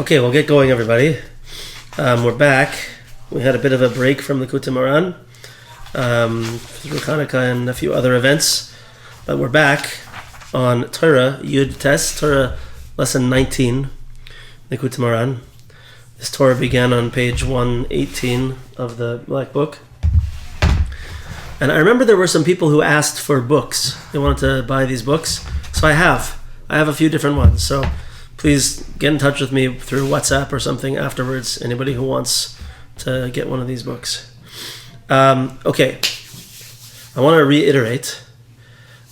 Okay, we'll get going, everybody. We're back. We had a bit of a break from Likutei Moharan through Hanukkah and a few other events, but we're back on Torah Yud Tes, Torah lesson 19, Likutei Moharan. This Torah began on page 118 of the Black Book. And I remember there were some people who asked for books. They wanted to buy these books. So I have a few different ones. So please get in touch with me through WhatsApp or something afterwards. Anybody who wants to get one of these books. Okay. I want to reiterate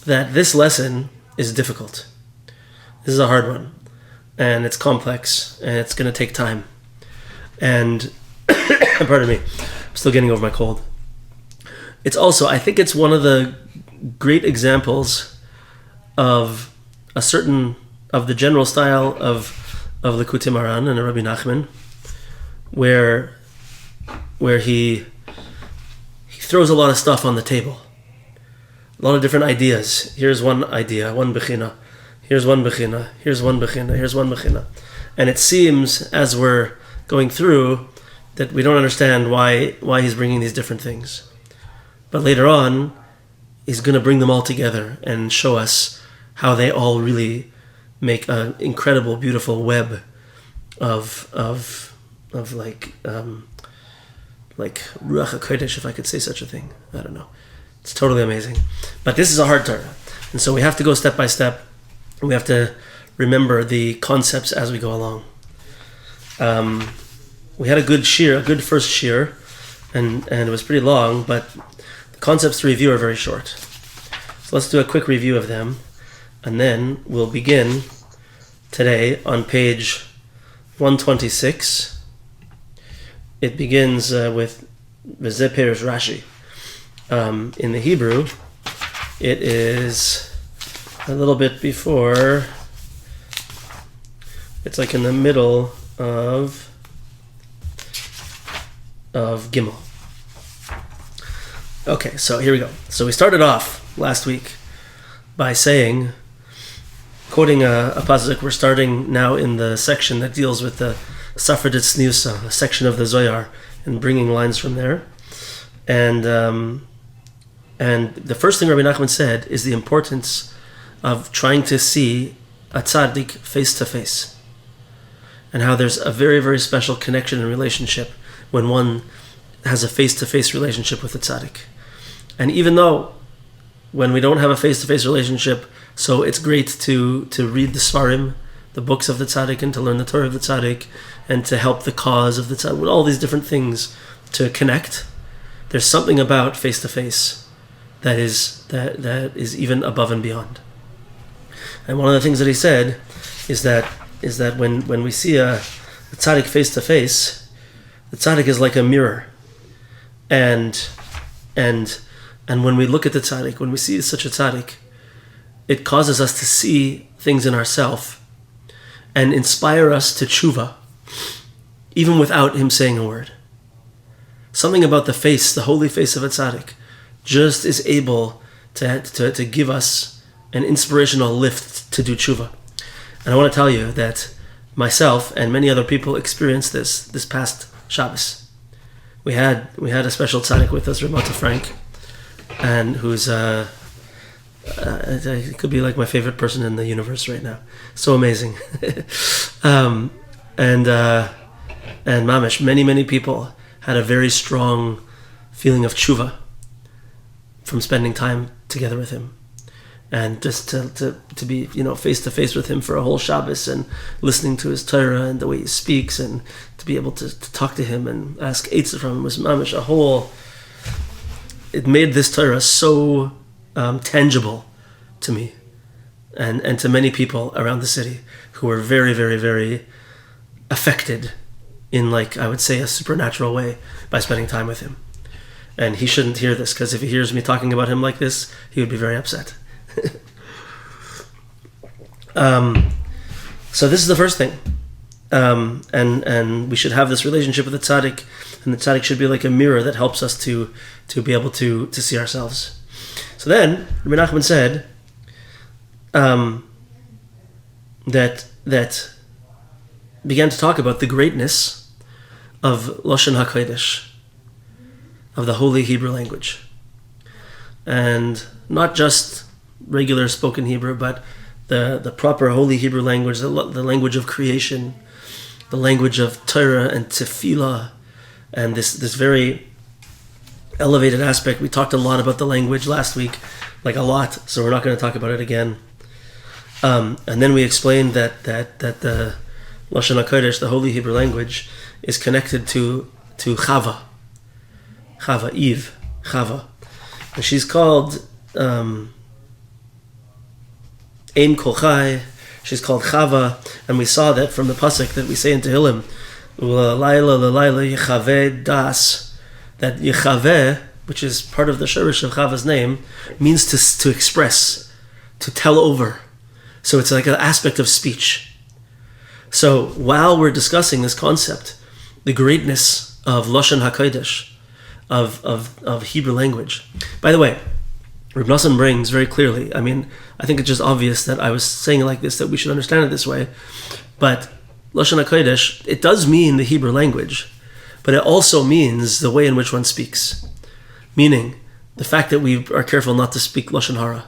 that this lesson is difficult. This is a hard one. And it's complex. And it's going to take time. And, pardon me, I'm still getting over my cold. It's also, I think it's one of the great examples of of the general style of Likutei Moharan and Rabbi Nachman, where he throws a lot of stuff on the table. A lot of different ideas. Here's one idea, one bechina. Here's one bechina. Here's one bechina. Here's one bechina. And it seems, as we're going through, that we don't understand why he's bringing these different things. But later on, he's going to bring them all together and show us how they all really make an incredible, beautiful web of like Ruachikodesh, if I could say such a thing. I don't know. It's totally amazing. But this is a hard Torah. And so we have to go step by step. We have to remember the concepts as we go along. We had a good shiur, a good first shiur, and it was pretty long, but the concepts to review are very short. So let's do a quick review of them, and then we'll begin today on page 126. It begins with V'zeh Perush Rashi. In the Hebrew, it is a little bit before, it's like in the middle of Gimel. Okay, so here we go. So we started off last week by saying, quoting a pasuk, we're starting now in the section that deals with the Safra Tzniusa, a section of the Zohar, and bringing lines from there. And the first thing Rabbi Nachman said is the importance of trying to see a tzaddik face to face, and how there's a very, very special connection and relationship when one has a face-to-face relationship with a tzaddik. And even though when we don't have a face-to-face relationship, so it's great to read the Svarim, the books of the tzaddik, and to learn the Torah of the tzaddik, and to help the cause of the tzaddik, with all these different things to connect. There's something about face-to-face that is even above and beyond. And one of the things that he said is that when we see a tzaddik face-to-face, the tzaddik is like a mirror. And when we look at the tzaddik, when we see such a tzaddik, it causes us to see things in ourselves and inspire us to tshuva, even without him saying a word. Something about the face, the holy face of a tzaddik, just is able to give us an inspirational lift to do tshuva. And I want to tell you that myself and many other people experienced this past Shabbos. We had a special tzaddik with us, Ramata Frank, and who's it could be like my favorite person in the universe right now. So amazing. And mamish, many people had a very strong feeling of tshuva from spending time together with him. And just to be, face to face with him for a whole Shabbos and listening to his Torah and the way he speaks, and to be able to talk to him and ask eitzah from him was mamish a whole. It made this Torah so tangible to me, and to many people around the city who were very, very, very affected in, like, I would say, a supernatural way by spending time with him. And he shouldn't hear this, because if he hears me talking about him like this, he would be very upset. So this is the first thing, and we should have this relationship with the tzaddik, and the tzaddik should be like a mirror that helps us to be able to see ourselves. So then Rabbi Nachman said that began to talk about the greatness of Lashon HaKodesh, of the Holy Hebrew language. And not just regular spoken Hebrew, but the proper Holy Hebrew language, the language of creation, the language of Torah and Tefillah, and this very elevated aspect. We talked a lot about the language last week, like a lot, so we're not going to talk about it again. And then we explained that the Lashon HaKodesh, the Holy Hebrew language, is connected to Chava, Eve, Chava. And she's called Eim Kochai, she's called Chava, and we saw that from the pasuk that we say in Tehillim, L'layla yechaveh das, that yechaveh, which is part of the shirish of Chava's name, means to express, to tell over. So it's like an aspect of speech. So while we're discussing this concept, the greatness of Lashon HaKodesh, of Hebrew language. By the way, Reb Nosson brings very clearly, I mean, I think it's just obvious that I was saying it like this, that we should understand it this way, but Lashon HaKodesh, it does mean the Hebrew language, but it also means the way in which one speaks. Meaning, the fact that we are careful not to speak Lashon Hara,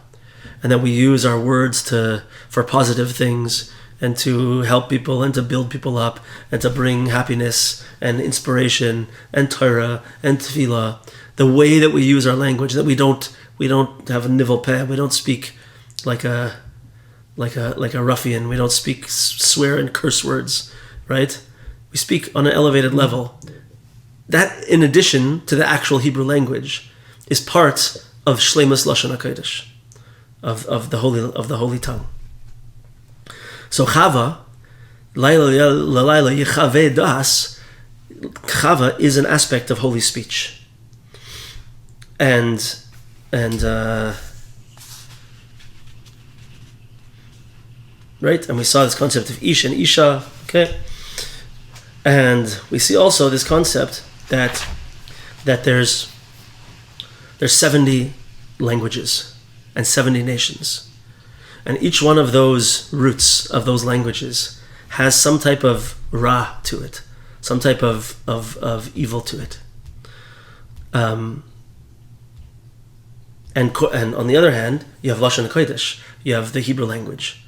and that we use our words for positive things, and to help people, and to build people up, and to bring happiness, and inspiration, and Torah, and Tefillah. The way that we use our language, that we don't have a nivel peh, we don't speak like a ruffian, we don't swear and curse words, right? We speak on an elevated level. That, in addition to the actual Hebrew language, is part of Shleimus Lashon HaKodesh, of the holy tongue. So Chava, L'layla yechaveh das, Chava is an aspect of holy speech, and right, and we saw this concept of Ish and Isha, okay, and we see also this concept that there's 70 languages and 70 nations. And each one of those roots of those languages has some type of ra to it, some type of evil to it. And on the other hand, you have Lashon HaKodesh, you have the Hebrew language.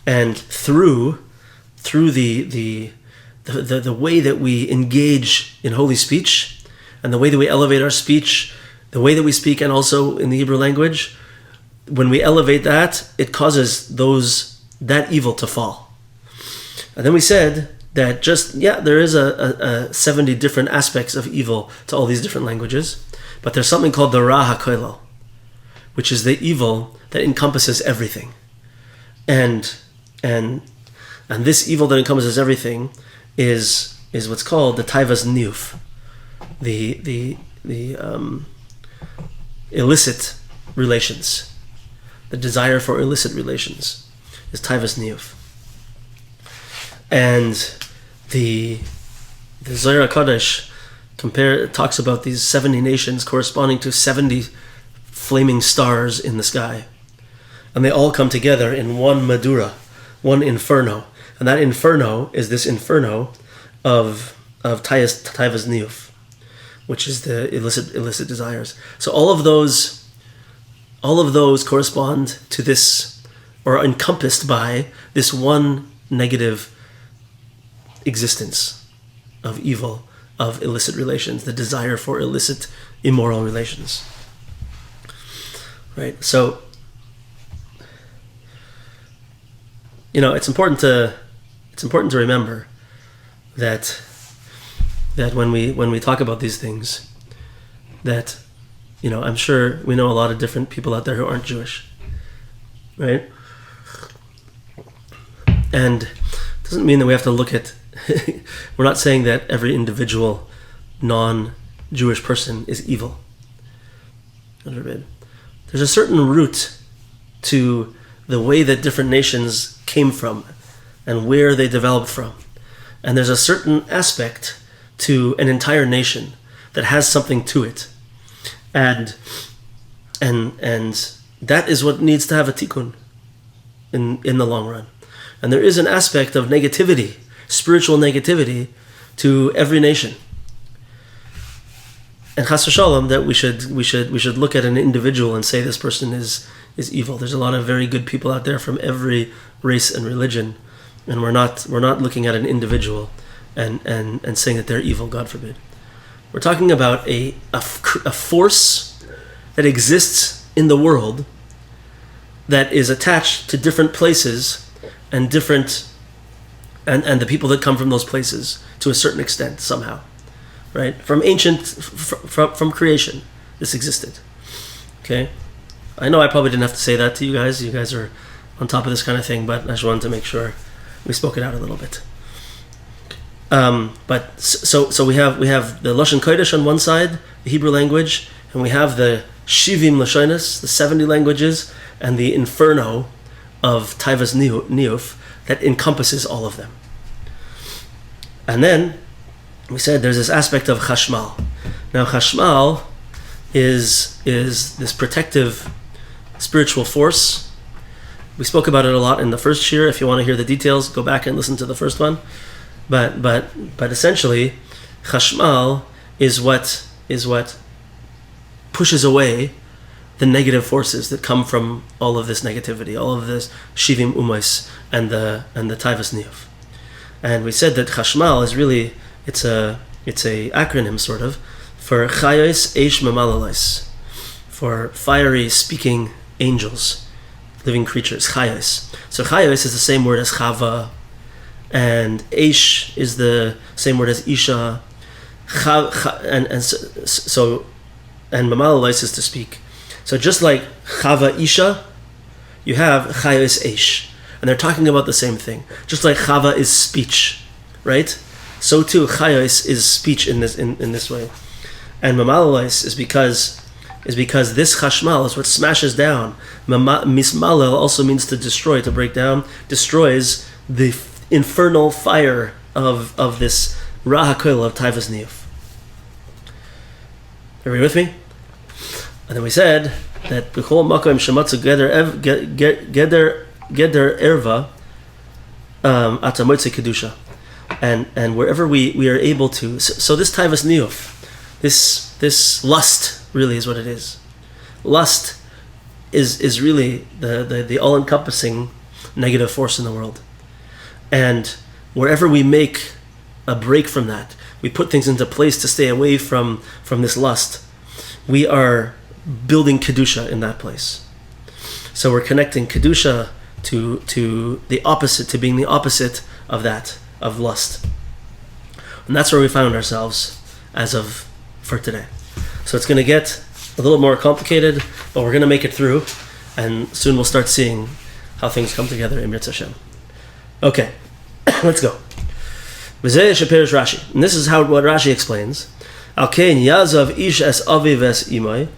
And through the way that we engage in holy speech, and the way that we elevate our speech, the way that we speak, and also in the Hebrew language, when we elevate that, it causes that evil to fall. And then we said that there is a 70 different aspects of evil to all these different languages, but there's something called the Ra HaKoilel, which is the evil that encompasses everything. And this evil that encompasses everything is what's called the Taivas Niuf, the illicit relations. The desire for illicit relations is Taivas Niuf. And the Zohar HaKadosh talks about these 70 nations corresponding to 70 flaming stars in the sky. And they all come together in one Madura, one inferno. And that inferno is this inferno of Taivas Niuf, which is the illicit desires. So all of those correspond to this, or are encompassed by this one negative existence of evil, of illicit relations, the desire for illicit, immoral relations. Right? So, it's important to remember that when we talk about these things, that I'm sure we know a lot of different people out there who aren't Jewish, right? And it doesn't mean that we have to look at we're not saying that every individual non-Jewish person is evil. There's a certain root to the way that different nations came from and where they developed from. And there's a certain aspect to an entire nation that has something to it. And that is what needs to have a tikkun in the long run. And there is an aspect of negativity, spiritual negativity to every nation. And chas v'shalom, that we should look at an individual and say this person is evil. There's a lot of very good people out there from every race and religion, and we're not looking at an individual and saying that they're evil. God forbid. We're talking about a force that exists in the world that is attached to different places and and the people that come from those places to a certain extent somehow. Right? From from creation, this existed. Okay? I know I probably didn't have to say that to you guys. You guys are on top of this kind of thing, but I just wanted to make sure we spoke it out a little bit. But so we have the Lashon Kodesh on one side, the Hebrew language, and we have the Shivim Lashonos, the 70 languages, and the Inferno of Taivas Niyuf that encompasses all of them. And then we said there's this aspect of chashmal. Now chashmal is this protective spiritual force. We spoke about it a lot in the first shiur. If you want to hear the details, go back and listen to the first one. But essentially, chashmal is what pushes away the negative forces that come from all of this negativity, all of this shivim umais and the taivas niyuf. And we said that chashmal is really it's a acronym sort of for chayos eish mamalalais, for fiery speaking angels, living creatures, chayos. So chayos is the same word as chava, and eish is the same word as isha, and mamalalais is to speak. So just like chava isha, you have chayos eish, and they're talking about the same thing. Just like chava is speech, right? So too, chayos is speech in this way, and mamalalais is because this chashmal is what smashes down. Mismalel also means to destroy, to break down, destroys the infernal fire of this Ruachikodesh of Taivas Niyuf. Are you with me? And then we said that b'chol makom shematzu geder erva atamotze kedusha. And wherever we are able to, so this taivas niyuf, this lust really is what it is. Lust is really the all-encompassing negative force in the world. And wherever we make a break from that, we put things into place to stay away from this lust, we are building kedusha in that place. So we're connecting kedusha to the opposite, to being the opposite of that, of lust. And that's where we found ourselves for today. So it's going to get a little more complicated, but we're going to make it through, and soon we'll start seeing how things come together in Mirz Hashem. Okay, let's go. Rashi. And this is what Rashi explains. Alkein yazav ish es aviv es imai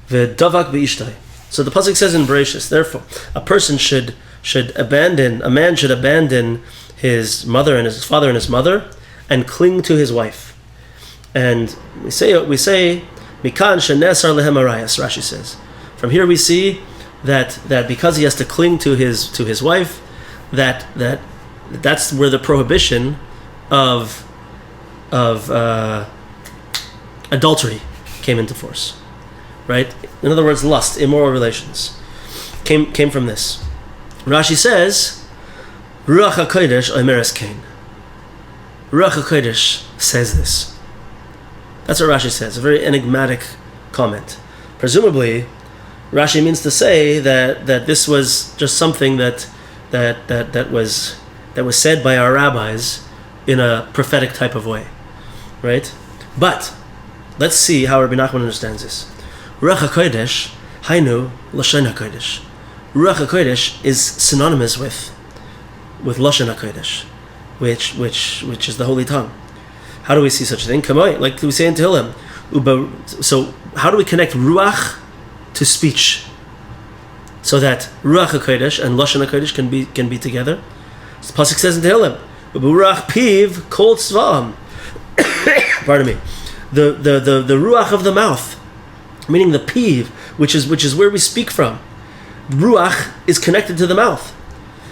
v'davak be'ishtai. So the pasuk says in Bereshis, therefore, a man should abandon his mother and his father and his mother, and cling to his wife. And we say mikan shenesar lehem arayas. Rashi says, from here we see that because he has to cling to his wife, that's where the prohibition of adultery came into force, right? In other words, lust, immoral relations, came from this. Rashi says, Ruachikodesh omeres kain. Ruachikodesh says this. That's what Rashi says. A very enigmatic comment. Presumably, Rashi means to say that this was just something that was said by our rabbis in a prophetic type of way, right? But let's see how Rabbi Nachman understands this. Ruachikodesh, hainu lashon hakodesh. Ruachikodesh is synonymous with lashon hakodesh, which is the holy tongue. How do we see such a thing? Kamoi, like we say in Tehillim. So how do we connect ruach to speech, so that Ruach HaKodesh and Lashon HaKodesh can be together? So the pasuk says in Tehillim, "Ruach piv kol tzvaam." Pardon me. The ruach of the mouth, meaning the piv, which is where we speak from. Ruach is connected to the mouth.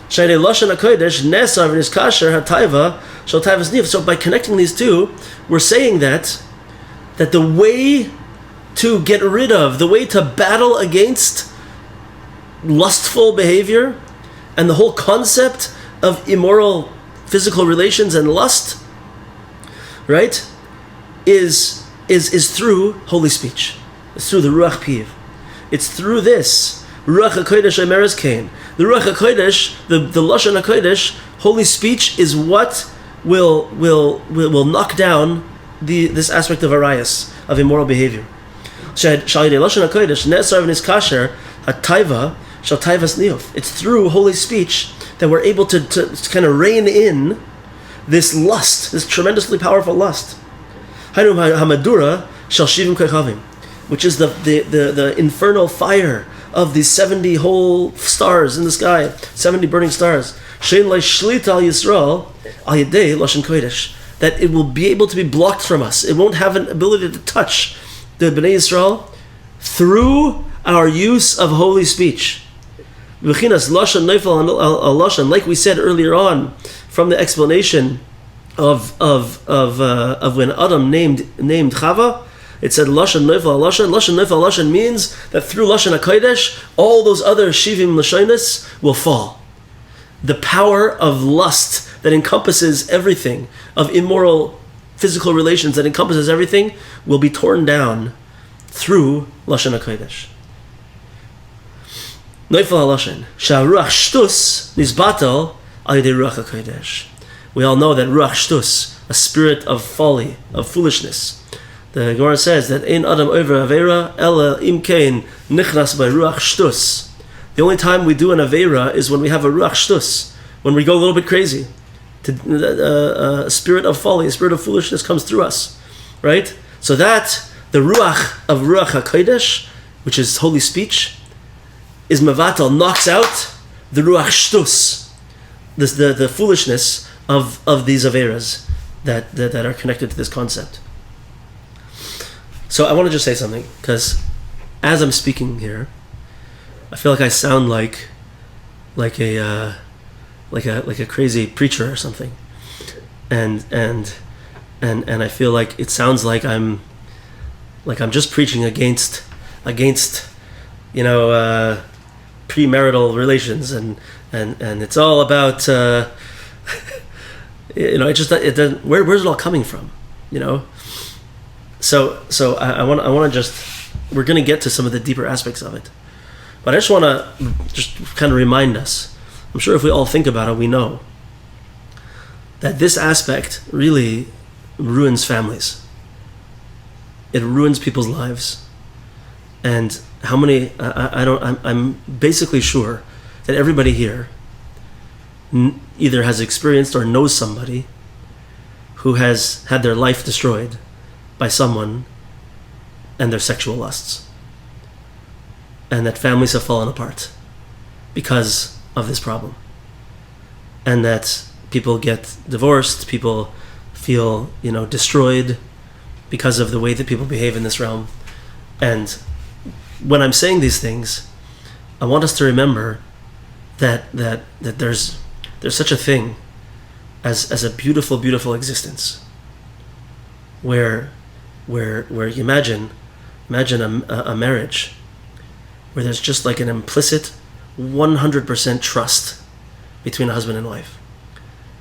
Shaydei Lashon HaKodesh Nesav and Iskasher HaTaiva Shal Taivas Nif. So by connecting these two, we're saying that the way to get rid of, the way to battle against lustful behavior and the whole concept of immoral physical relations and lust, right, is through holy speech. It's through the Ruach Piv. It's through this. Ruachikodesh Emeres Kain. The Ruach HaKodesh, the Lashon HaKodesh, holy speech is what will knock down this aspect of arayas, of immoral behavior. It's through holy speech that we're able to kind of rein in this lust, this tremendously powerful lust. Which is the infernal fire of these 70 whole stars in the sky, 70 burning stars. That it will be able to be blocked from us. It won't have an ability to touch the Bnei Yisrael through our use of holy speech. Like we said earlier on, from the explanation of when Adam named Chava, it said Lashon Neifel Lashon. Lashon Neifel Lashon means that through Lashon HaKodesh, all those other Shivim Lashonis will fall. The power of lust that encompasses everything, of immoral physical relations that encompasses everything, will be torn down through Lashon HaKodesh. Neifel HaLashon. Sha'ruach shtus nizbatel al yedei Ruach HaKodesh. We all know that Ruach shtus, a spirit of folly, of foolishness. The Gemara says that Ein Adam over Aveira Ela Im Kain Nichnas by Ruach Shtus. The only time we do an Aveira is when we have a Ruach Shtus, when we go a little bit crazy. A spirit of folly, a spirit of foolishness comes through us, right? So that the Ruach of Ruach HaKodesh, which is holy speech, is Mevatel, knocks out the Ruach Shtus, the foolishness of these Aveiras that are connected to this concept. So I want to just say something, because as I'm speaking here, I feel like I sound like a crazy preacher or something, and I feel like it sounds like I'm just preaching against premarital relations and it's all about it doesn't. Where's it all coming from? So I want to just, we're going to get to some of the deeper aspects of it, but I just want to just kind of remind us. I'm sure if we all think about it, we know that this aspect really ruins families. It ruins people's lives, and how many? I'm basically sure that everybody here either has experienced or knows somebody who has had their life destroyed by someone and their sexual lusts, and that families have fallen apart because of this problem, and that people get divorced, people feel destroyed because of the way that people behave in this realm. And when I'm saying these things, I want us to remember that there's such a thing as a beautiful, beautiful existence where you imagine a marriage where there's just like an implicit 100% trust between a husband and wife.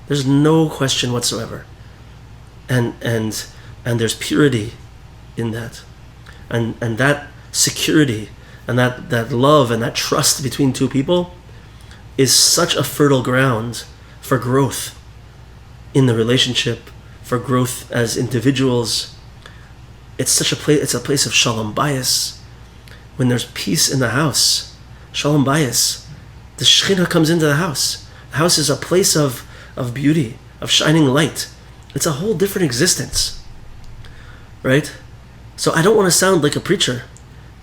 There's no question whatsoever, and there's purity in that, and that security and that love and that trust between two people is such a fertile ground for growth in the relationship, for growth as individuals. It's a place of shalom bayis. When there's peace in the house, shalom bayis, the Shekhinah comes into the house. The house is a place of beauty, of shining light. It's a whole different existence, right? So I don't want to sound like a preacher,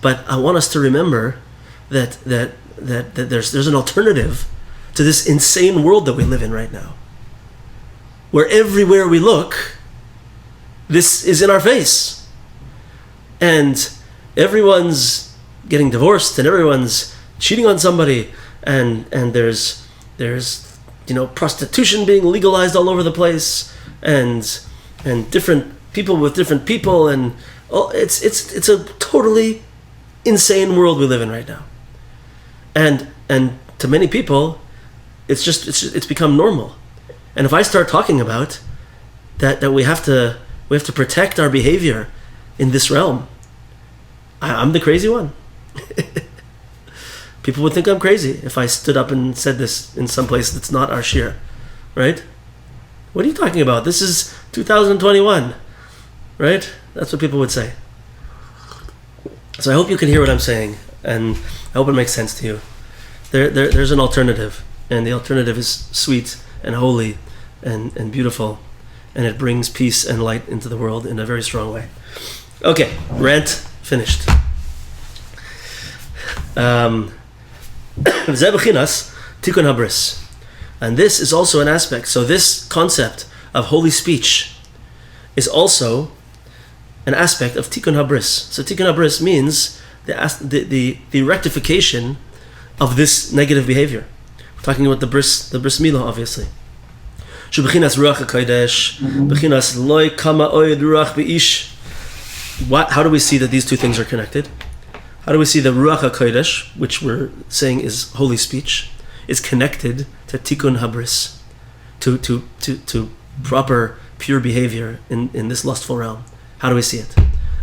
but I want us to remember that there's an alternative to this insane world that we live in right now, where everywhere we look, this is in our face, and everyone's getting divorced, and everyone's cheating on somebody, and there's there's prostitution being legalized all over the place, and different people with different people, and it's a totally insane world we live in right now. And to many people, it's become normal. And if I start talking about that we have to protect our behavior in this realm, I'm the crazy one. People would think I'm crazy if I stood up and said this in some place that's not our shiur, right? What are you talking about? This is 2021, right? That's what people would say. So I hope you can hear what I'm saying, and I hope it makes sense to you. There's an alternative, and the alternative is sweet and holy and beautiful, and it brings peace and light into the world in a very strong way. Okay, rant finished. Tikkun habris, and this is also an aspect. So this concept of holy speech is also an aspect of tikkun habris. So tikkun habris means the rectification of this negative behavior. We're talking about the bris milah, obviously. Shebechinas Ruachikodesh, bechinas loy kama oid ruach beish. How do we see that these two things are connected? How do we see the Ruachikodesh, which we're saying is holy speech, is connected to tikkun habris, to proper pure behavior in this lustful realm? How do we see it?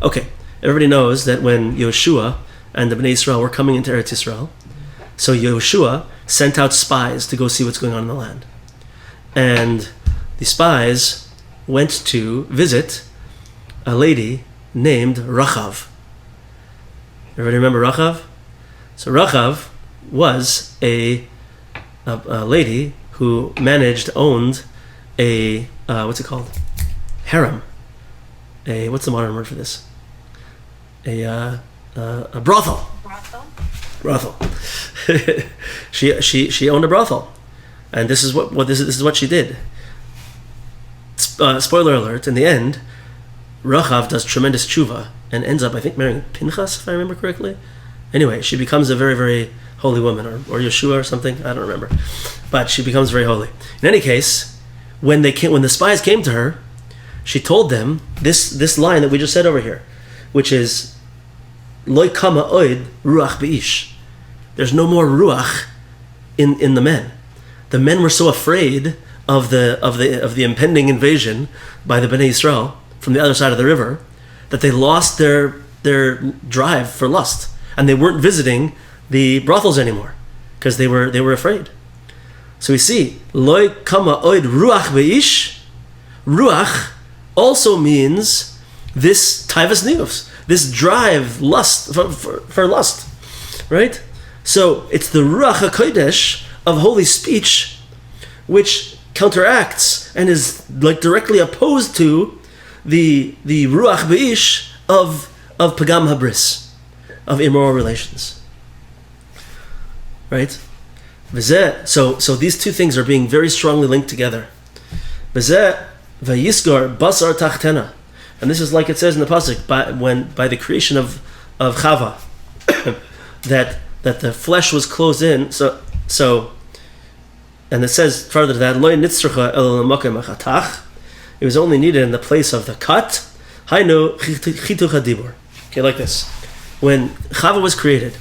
Okay, everybody knows that when Yoshua and the Bnei Israel were coming into Eretz Yisrael, so Yoshua sent out spies to go see what's going on in the land. And the spies went to visit a lady named Rachav. Everybody remember Rachav? So Rachav was a lady who owned a what's it called? Harem. What's the modern word for this? A brothel. Brothel. She owned a brothel, and this is what she did. Spoiler alert: in the end, Rachav does tremendous tshuva and ends up, I think, marrying Pinchas, if I remember correctly. Anyway, she becomes a very, very holy woman, or Yeshua or something. I don't remember, but she becomes very holy. In any case, when the spies came to her, she told them this line that we just said over here, which is Loi kama oid ruach beish. There's no more ruach in the men. The men were so afraid of the impending invasion by the Bnei Yisrael from the other side of the river that they lost their drive for lust, and they weren't visiting the brothels anymore because they were afraid. So we see Loi kama oid ruach beish. Ruach also means this taivas nius, this drive, lust for lust, right? So it's the Ruachikodesh of holy speech, which counteracts and is like directly opposed to the Ruach Beish of Pagam Habris, of immoral relations, right? So these two things are being very strongly linked together. Vayisgar basar tachtena, and this is like it says in the pasuk by the creation of Chava, that the flesh was closed in. So, and it says further that loy nitzracha el makom achatach. It was only needed in the place of the cut. Hainu chituch hadibur. Okay, like this. When Chava was created,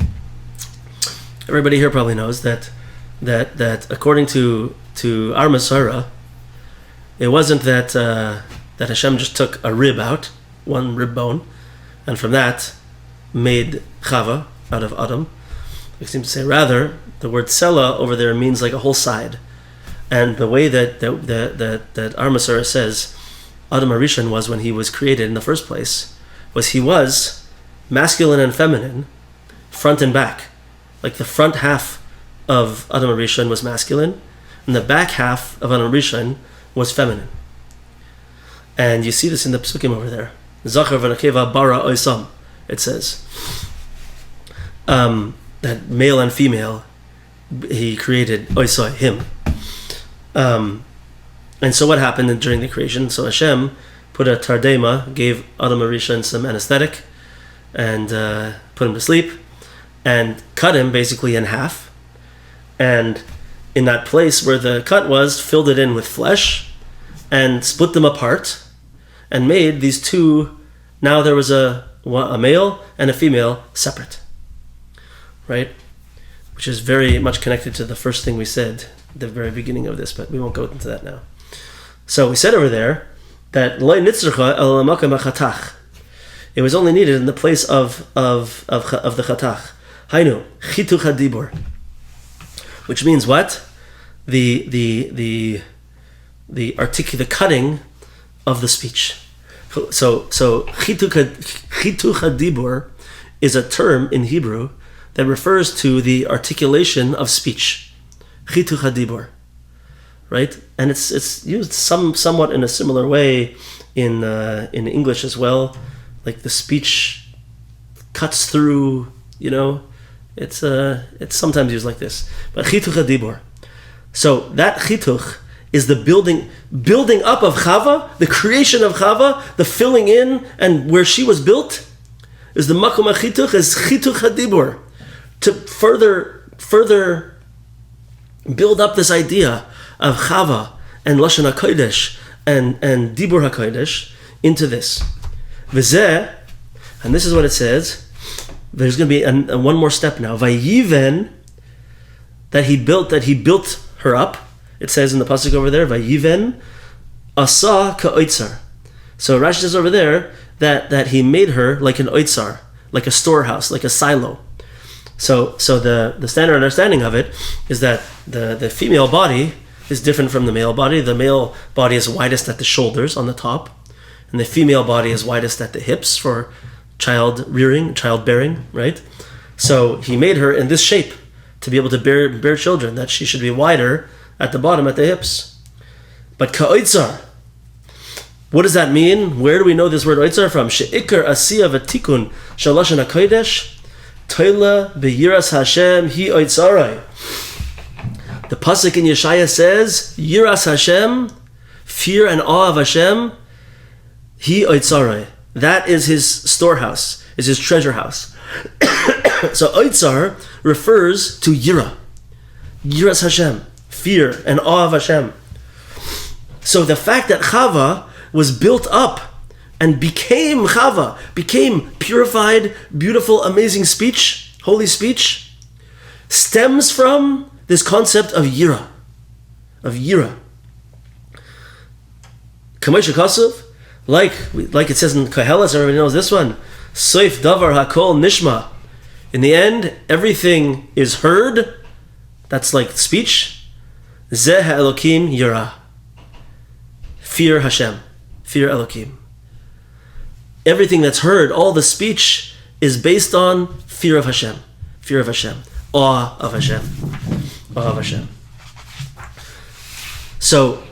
everybody here probably knows that according to our Masara, it wasn't that Hashem just took a rib out, one rib bone, and from that made Chava out of Adam. We seem to say rather the word Sela over there means like a whole side. And the way that our Masara says Adam HaRishon was when he was created in the first place, was he was masculine and feminine, front and back. Like the front half of Adam HaRishon was masculine, and the back half of Adam HaRishon was feminine. And you see this in the psukim over there. Zachar v'nekeva bara oisam, it says. That male and female, he created oisai, him. And so what happened during the creation? So Hashem put a tardema, gave Adam HaRishon some anesthetic, and put him to sleep, and cut him basically in half. And in that place where the cut was, filled it in with flesh, and split them apart, and made these two. Now there was a male and a female separate, right? Which is very much connected to the first thing we said at the very beginning of this, but we won't go into that now. So we said over there that it was only needed in the place of the chatach. Hainu chituch hadibur, which means what? The cutting of the speech. So chituch hadibur is a term in Hebrew that refers to the articulation of speech. Chituch hadibur, right? And it's used somewhat in a similar way in English as well. Like the speech cuts through, it's sometimes used like this. But chituch hadibur. So that chituch is the building up of Chava, the creation of Chava, the filling in, and where she was built is the makom chituch, is chituch hadibur, to further build up this idea of Chava and Lashon HaKodesh and Dibur HaKodesh into this. V'zeh, and this is what it says. There's going to be one more step now. Vayiven, that he built her up. It says in the pasuk over there, Vayiven asa ka'oitzar. So Rashi says over there that he made her like an oitzar, like a storehouse, like a silo. So the standard understanding of it is that the female body is different from the male body. The male body is widest at the shoulders on the top, and the female body is widest at the hips for childbearing, right? So he made her in this shape to be able to bear children, that she should be wider at the bottom, at the hips. But ka'oitzar, what does that mean? Where do we know this word oitzar from? She'ikar asiya v'tikun shalashon hakodesh toila beyiras Hashem hi oitzarai. The pasuk in Yeshaya says, Yiras Hashem, fear and awe of Hashem, hi oitzarai. That is his storehouse, is his treasure house. So oitzar refers to Yira. Yiras Hashem, fear and awe of Hashem. So the fact that Chava was built up and became Chava, became purified, beautiful, amazing speech, holy speech, stems from this concept of Yira. Kamei Shekasuv, like it says in Koheles, everybody knows this one, Soif Davar Hakol Nishma. In the end, everything is heard. That's like speech. Zeh Elokim Yira. Fear Hashem. Fear Elokim. Everything that's heard, all the speech, is based on fear of Hashem. Fear of Hashem. Awe of Hashem. Awe of Hashem. So,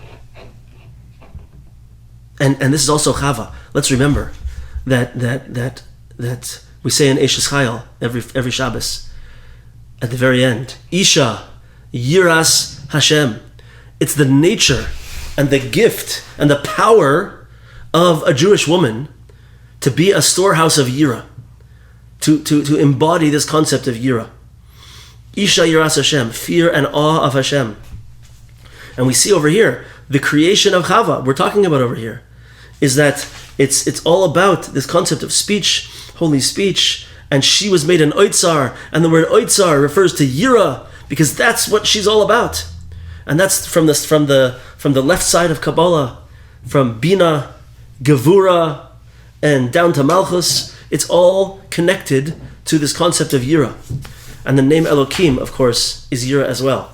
and this is also Chava. Let's remember that we say in Eishes Chayil every Shabbos at the very end, Isha Yiras Hashem. It's the nature and the gift and the power of a Jewish woman to be a storehouse of Yira, to embody this concept of Yira. Isha Yiras Hashem, fear and awe of Hashem. And we see over here, the creation of Chava, we're talking about over here, is that it's all about this concept of speech, holy speech, and she was made an oitzar, and the word oitzar refers to Yira, because that's what she's all about. And that's from the left side of Kabbalah, from Bina, Gevura, and down to Malchus. It's all connected to this concept of Yira. And the name Elokim, of course, is Yira as well.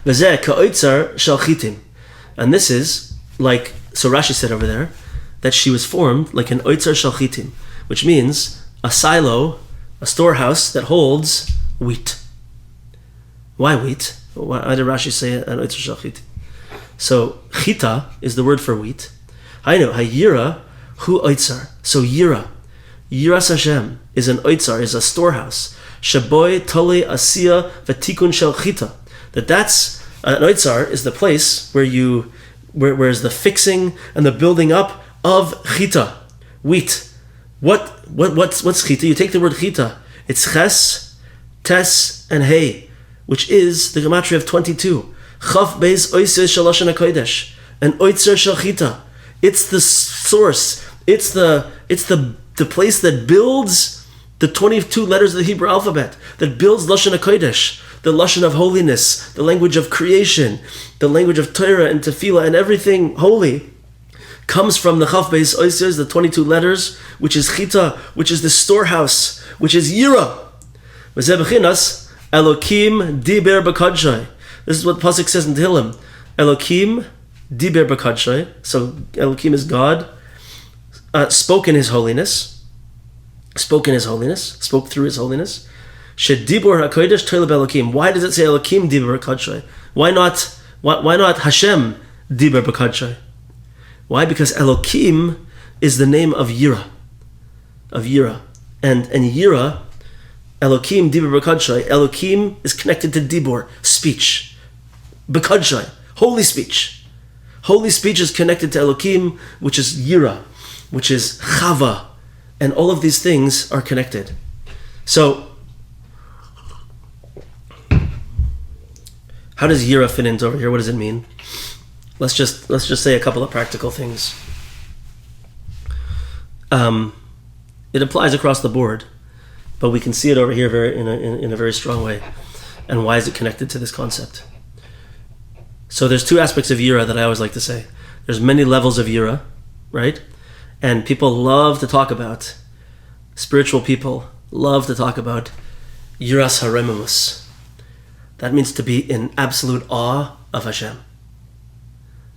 V'zeh ka'oitzar shel chitim. And this is like, so Rashi said over there, that she was formed like an oitzar shel chitim, which means a silo, a storehouse that holds wheat. Why wheat? Why did Rashi say an oitzar shel chitim? So chita is the word for wheat. I know, hayira hu oitzar. So Yira, Yiras Hashem is an oitzar, is a storehouse. Shaboy tole asiya v'tikun shel chita. That's an oitzar is the place where's the fixing and the building up of chita, wheat. What's chita? You take the word chita. It's ches, tes, and hey. which is the gematria of 22. Chaf beis oiser shel lashon hakodesh, and oitzer shel chita. It's the source. It's the place that builds the 22 letters of the Hebrew alphabet, that builds lashon hakodesh, the lashon of holiness, the language of creation, the language of Torah and tefillah and everything holy. Comes from the Chaf Beis Oisers, the 22 letters, which is Chita, which is the storehouse, which is Yira. V'zeh b'chinas Elokim diber b'kadshay. This is what the pasuk says in Tehillim. Elokim diber b'kadshay. So Elokim is God, spoke in His holiness, spoke through His holiness. Shedibur hakodesh toile b'Elokim. Why does it say Elokim diber b'kadshay? Why not Hashem diber b'kadshay? Why? Because Elokim is the name of Yira. And Yira, Elokim, Dibur B'Kadshay, Elokim is connected to Dibur, speech. B'Kadshay, holy speech. Holy speech is connected to Elokim, which is Yira, which is Chava. And all of these things are connected. So, how does Yira fit into over here? What does it mean? Let's just say a couple of practical things. It applies across the board, but we can see it over here in a very strong way. And why is it connected to this concept? So there's two aspects of Yira that I always like to say. There's many levels of Yira, right? And people love to talk about, spiritual people love to talk about Yiras Harememus. That means to be in absolute awe of Hashem.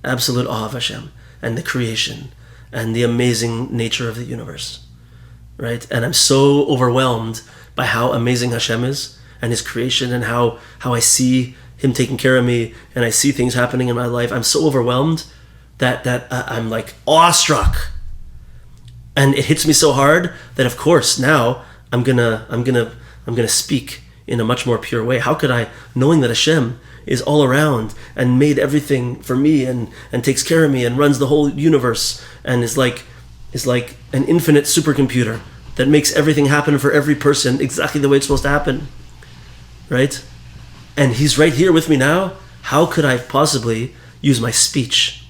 Absolute awe of Hashem and the creation and the amazing nature of the universe, right? And I'm so overwhelmed by how amazing Hashem is and His creation and how I see Him taking care of me and I see things happening in my life. I'm so overwhelmed that I'm like awestruck, and it hits me so hard that of course now I'm gonna speak in a much more pure way. How could I, knowing that Hashem is all around and made everything for me and takes care of me and runs the whole universe and is like an infinite supercomputer that makes everything happen for every person exactly the way it's supposed to happen, right? And He's right here with me now. How could I possibly use my speech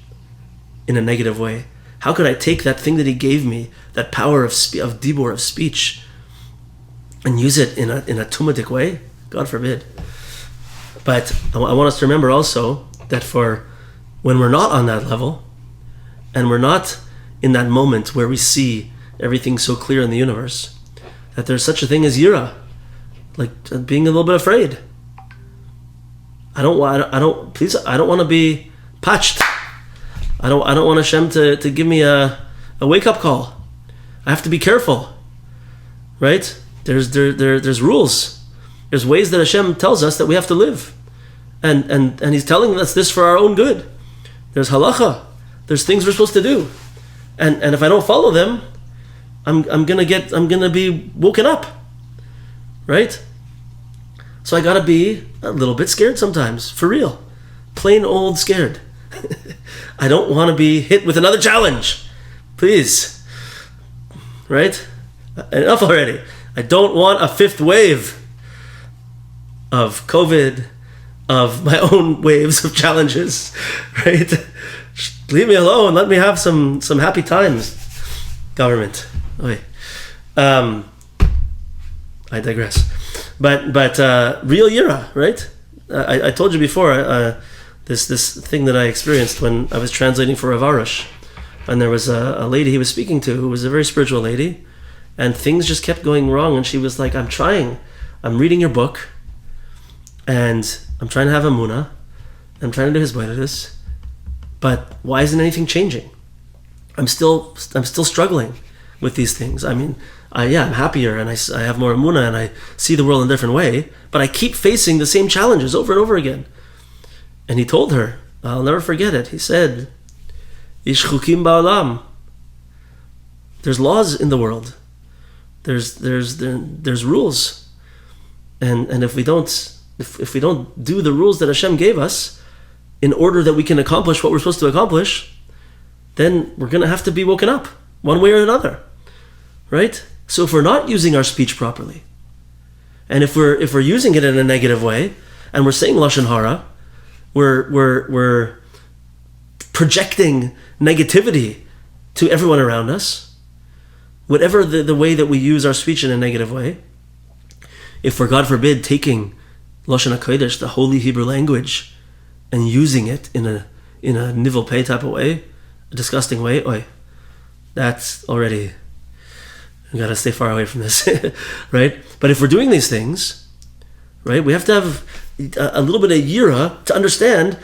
in a negative way? How could I take that thing that He gave me, that power of dibur, of speech, and use it in a tumadik way? God forbid. But I want us to remember also that for when we're not on that level, and we're not in that moment where we see everything so clear in the universe, that there's such a thing as yira, like being a little bit afraid. I don't want to be patched. I don't want Hashem to give me a wake up call. I have to be careful, right? There's rules. There's ways that Hashem tells us that we have to live, and He's telling us this for our own good. There's halacha. There's things we're supposed to do, and if I don't follow them, I'm gonna be woken up, right? So I gotta be a little bit scared sometimes, for real, plain old scared. I don't want to be hit with another challenge, please, right? Enough already. I don't want a fifth wave of COVID, of my own waves of challenges, right? Leave me alone. Let me have some happy times, government. Okay. I digress. But real yira, right? I told you before this thing that I experienced when I was translating for Rav Arush, and there was a lady he was speaking to who was a very spiritual lady, and things just kept going wrong, and she was like, I'm reading your book, and I'm trying to have emunah, I'm trying to do hisbodedus, but why isn't anything changing? I'm still struggling with these things. I mean, I'm happier, and I have more emunah, and I see the world in a different way, but I keep facing the same challenges over and over again. And he told her, I'll never forget it, he said, Ish chukim ba'olam. There's laws in the world. There's rules. And if we don't do the rules that Hashem gave us in order that we can accomplish what we're supposed to accomplish, then we're going to have to be woken up one way or another, right? So if we're not using our speech properly, and if we're using it in a negative way, and we're saying Lashon Hara, we're projecting negativity to everyone around us, whatever the way that we use our speech in a negative way, if we're, God forbid, taking Lashon HaKodesh, the holy Hebrew language, and using it in a nivel pei type of way, a disgusting way, that's already, we gotta stay far away from this, right? But if we're doing these things, right, we have to have a little bit of yira to understand.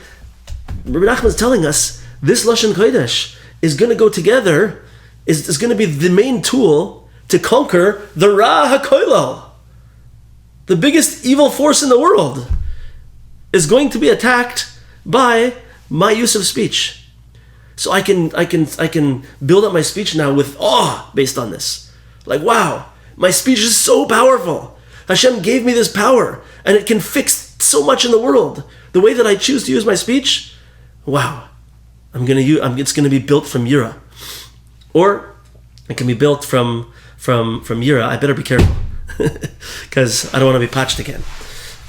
Rabbi Nachman is telling us this Lashon Kodesh is going to go together, is going to be the main tool to conquer the Ra HaKoilal. The biggest evil force in the world is going to be attacked by my use of speech. So I can build up my speech now with awe based on this. Like, wow, my speech is so powerful. Hashem gave me this power, and it can fix so much in the world. The way that I choose to use my speech, wow, it's going to be built from Yira, or it can be built from Yira. I better be careful because I don't want to be patched again.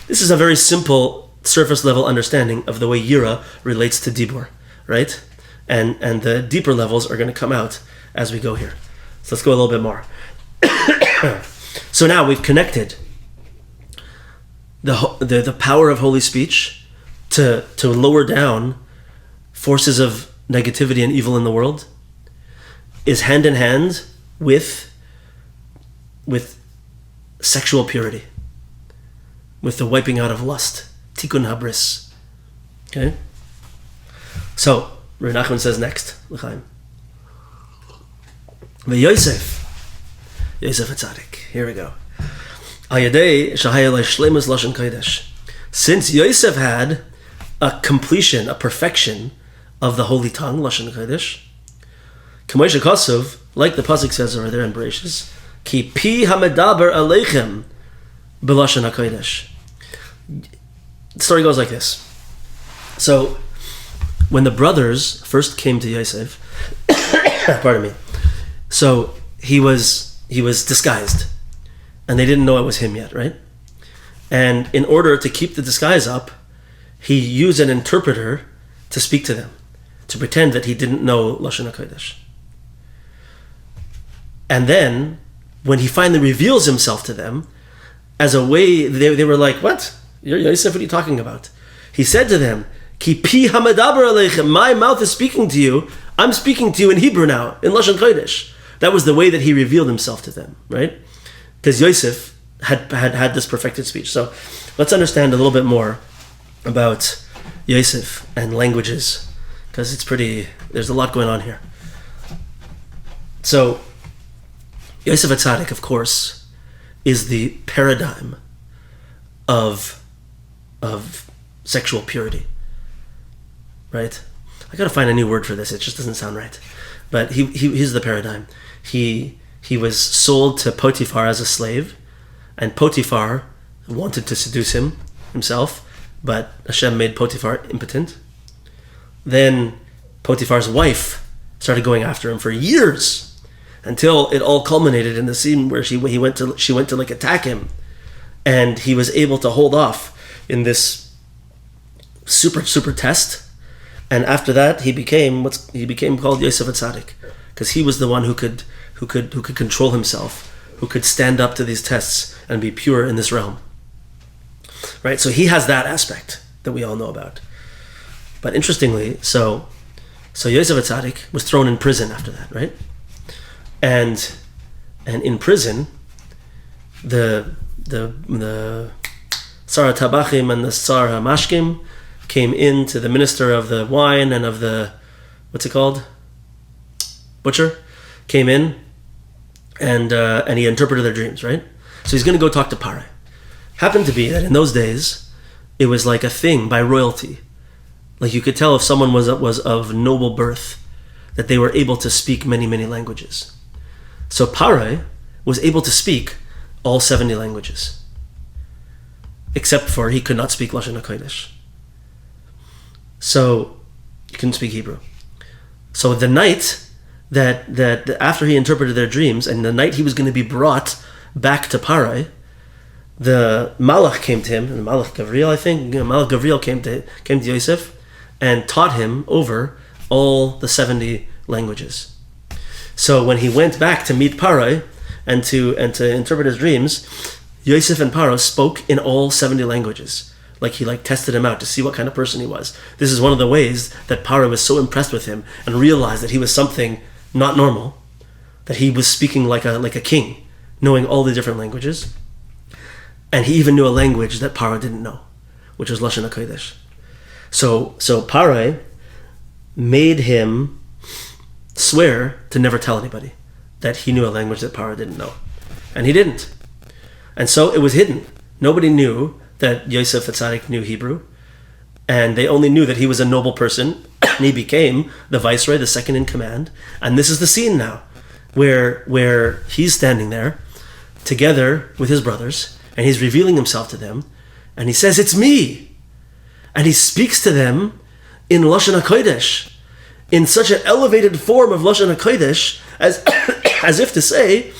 This is a very simple surface level understanding of the way Yira relates to Dibur, right? And the deeper levels are going to come out as we go here. So let's go a little bit more. So now we've connected the power of holy speech to lower down forces of negativity and evil in the world is hand in hand with sexual purity, with the wiping out of lust, tikkun habris. Okay? So, Rabbi Nachman says next, l'chaim. Yosef HaTzaddik. Here we go. Since Yosef had a completion, a perfection of the holy tongue, Lashon Kodesh, like the pasuk says over there in Bereshis, Ki pi hamedaber aleichem b'Lashon HaKodesh. The story goes like this. So, when the brothers first came to Yosef, pardon me, so he was disguised, and they didn't know it was him yet, right? And in order to keep the disguise up, he used an interpreter to speak to them, to pretend that he didn't know Lashon HaKodesh. And then, when he finally reveals himself to them, as a way, they were like, what? You're Yosef, what are you talking about? He said to them, Ki pi hamadaber aleichem, my mouth is speaking to you. I'm speaking to you in Hebrew now, in Lashon Kodesh. That was the way that he revealed himself to them, right? Because Yosef had this perfected speech. So let's understand a little bit more about Yosef and languages, because there's a lot going on here. So Yosef HaTzaddik, of course, is the paradigm of sexual purity, right? I gotta find a new word for this. It just doesn't sound right. But he's the paradigm. He was sold to Potiphar as a slave, and Potiphar wanted to seduce himself, but Hashem made Potiphar impotent. Then Potiphar's wife started going after him for years, until it all culminated in the scene where she went to like attack him, and he was able to hold off in this super test. And after that, he became called Yosef HaTzaddik, because he was the one who could control himself, who could stand up to these tests and be pure in this realm. Right? So he has that aspect that we all know about. But interestingly, so Yosef HaTzaddik was thrown in prison after that, right? And in prison, the Sar HaTabachim and the Sar HaMashkim came in to the minister of the wine and of the, what's it called? Butcher, came in and he interpreted their dreams, right? So he's going to go talk to Parai. Happened to be that in those days, it was like a thing by royalty. Like you could tell if someone was of noble birth, that they were able to speak many, many languages. So Parai was able to speak all 70 languages, except for he could not speak Lashon HaKodesh. So he couldn't speak Hebrew. So the night that after he interpreted their dreams, and the night he was going to be brought back to Parai, the Malach came to him, and Malach Gavriel, I think, Malach Gavriel came to Yosef and taught him over all the 70 languages. So when he went back to meet Paro and to interpret his dreams, Yosef and Paro spoke in all 70 languages. Like he tested him out to see what kind of person he was. This is one of the ways that Paro was so impressed with him and realized that he was something not normal, that he was speaking like a king, knowing all the different languages. And he even knew a language that Paro didn't know, which was Lashon HaKodesh. So Paro made him swear to never tell anybody that he knew a language that Paro didn't know. And he didn't. And so it was hidden. Nobody knew that Yosef HaTzaddik knew Hebrew. And they only knew that he was a noble person. And he became the viceroy, the second in command. And this is the scene now, where he's standing there together with his brothers, and he's revealing himself to them. And he says, "It's me." And he speaks to them in Lashon HaKodesh, in such an elevated form of Lashon HaKodesh, as if to say,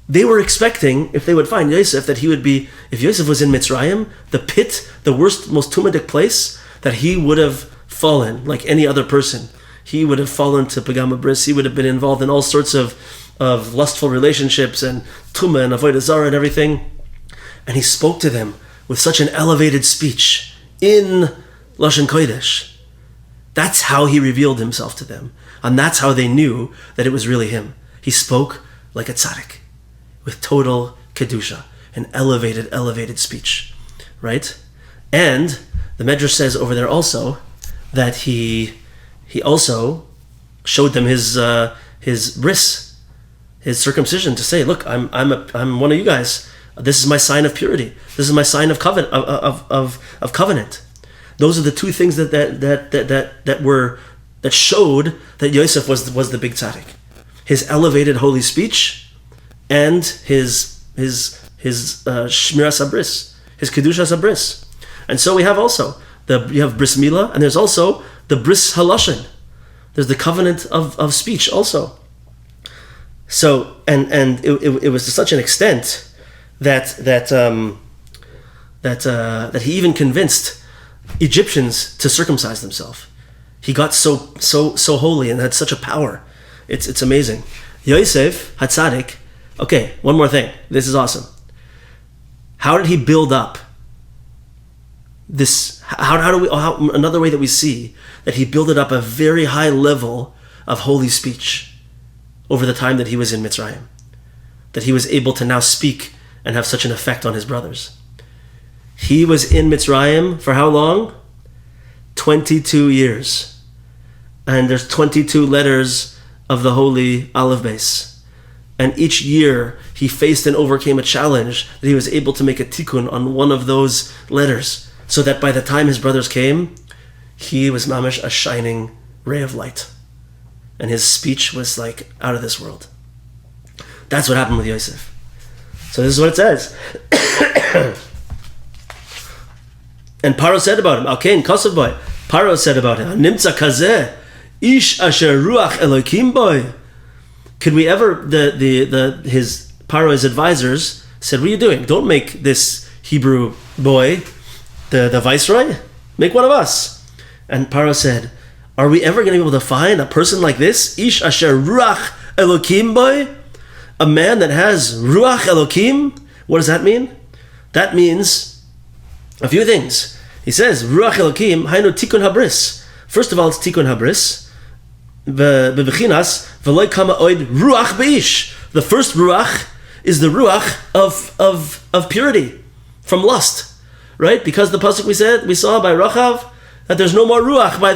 they were expecting, if they would find Yosef, that he would be, if Yosef was in Mitzrayim, the pit, the worst, most tumadik place, that he would have fallen like any other person. He would have fallen to Pagama Bris. He would have been involved in all sorts of lustful relationships and Tumah and Avodah Zarah and everything. And he spoke to them with such an elevated speech in Lashon Kodesh. That's how he revealed himself to them. And that's how they knew that it was really him. He spoke like a tzaddik, with total kedusha, an elevated speech, right? And the Medrash says over there also that he also showed them his bris, his circumcision, to say, look, I'm one of you guys. This is my sign of purity. This is my sign of covenant. Of covenant. Those are the two things that showed that Yosef was the big tzaddik. His elevated holy speech and his shmiras habris, his kedushas habris. And so we have also you have bris milah, and there's also the bris halashon. There's the covenant of speech also. So and it was to such an extent that he even convinced Egyptians to circumcise themselves. He got so holy and had such a power. It's amazing. Yosef HaTzaddik. Okay, one more thing. This is awesome. How did he build up this? Another way that we see that he built up a very high level of holy speech over the time that he was in Mitzrayim, that he was able to now speak and have such an effect on his brothers. He was in Mitzrayim for how long? 22 years. And there's 22 letters of the holy Aleph Beis. And each year he faced and overcame a challenge that he was able to make a tikkun on one of those letters, so that by the time his brothers came, he was mamash a shining ray of light. And his speech was like out of this world. That's what happened with Yosef. So this is what it says. And Paro said about him, Alkein Kosav boy. Paro said about him, Nimtza kazeh, ish asher ruach Elokim boy. Could we ever, his Paro's advisors said, what are you doing? Don't make this Hebrew boy the viceroy. Make one of us. And Paro said, are we ever going to be able to find a person like this? Ish asher ruach Elokim boy? A man that has ruach Elokim? What does that mean? That means a few things. He says, ruach Elokim, hainu tikkun habris. First of all, it's tikkun habris. The first ruach is the ruach of purity from lust, right? Because the pasuk we saw by Rachav that there's no more ruach by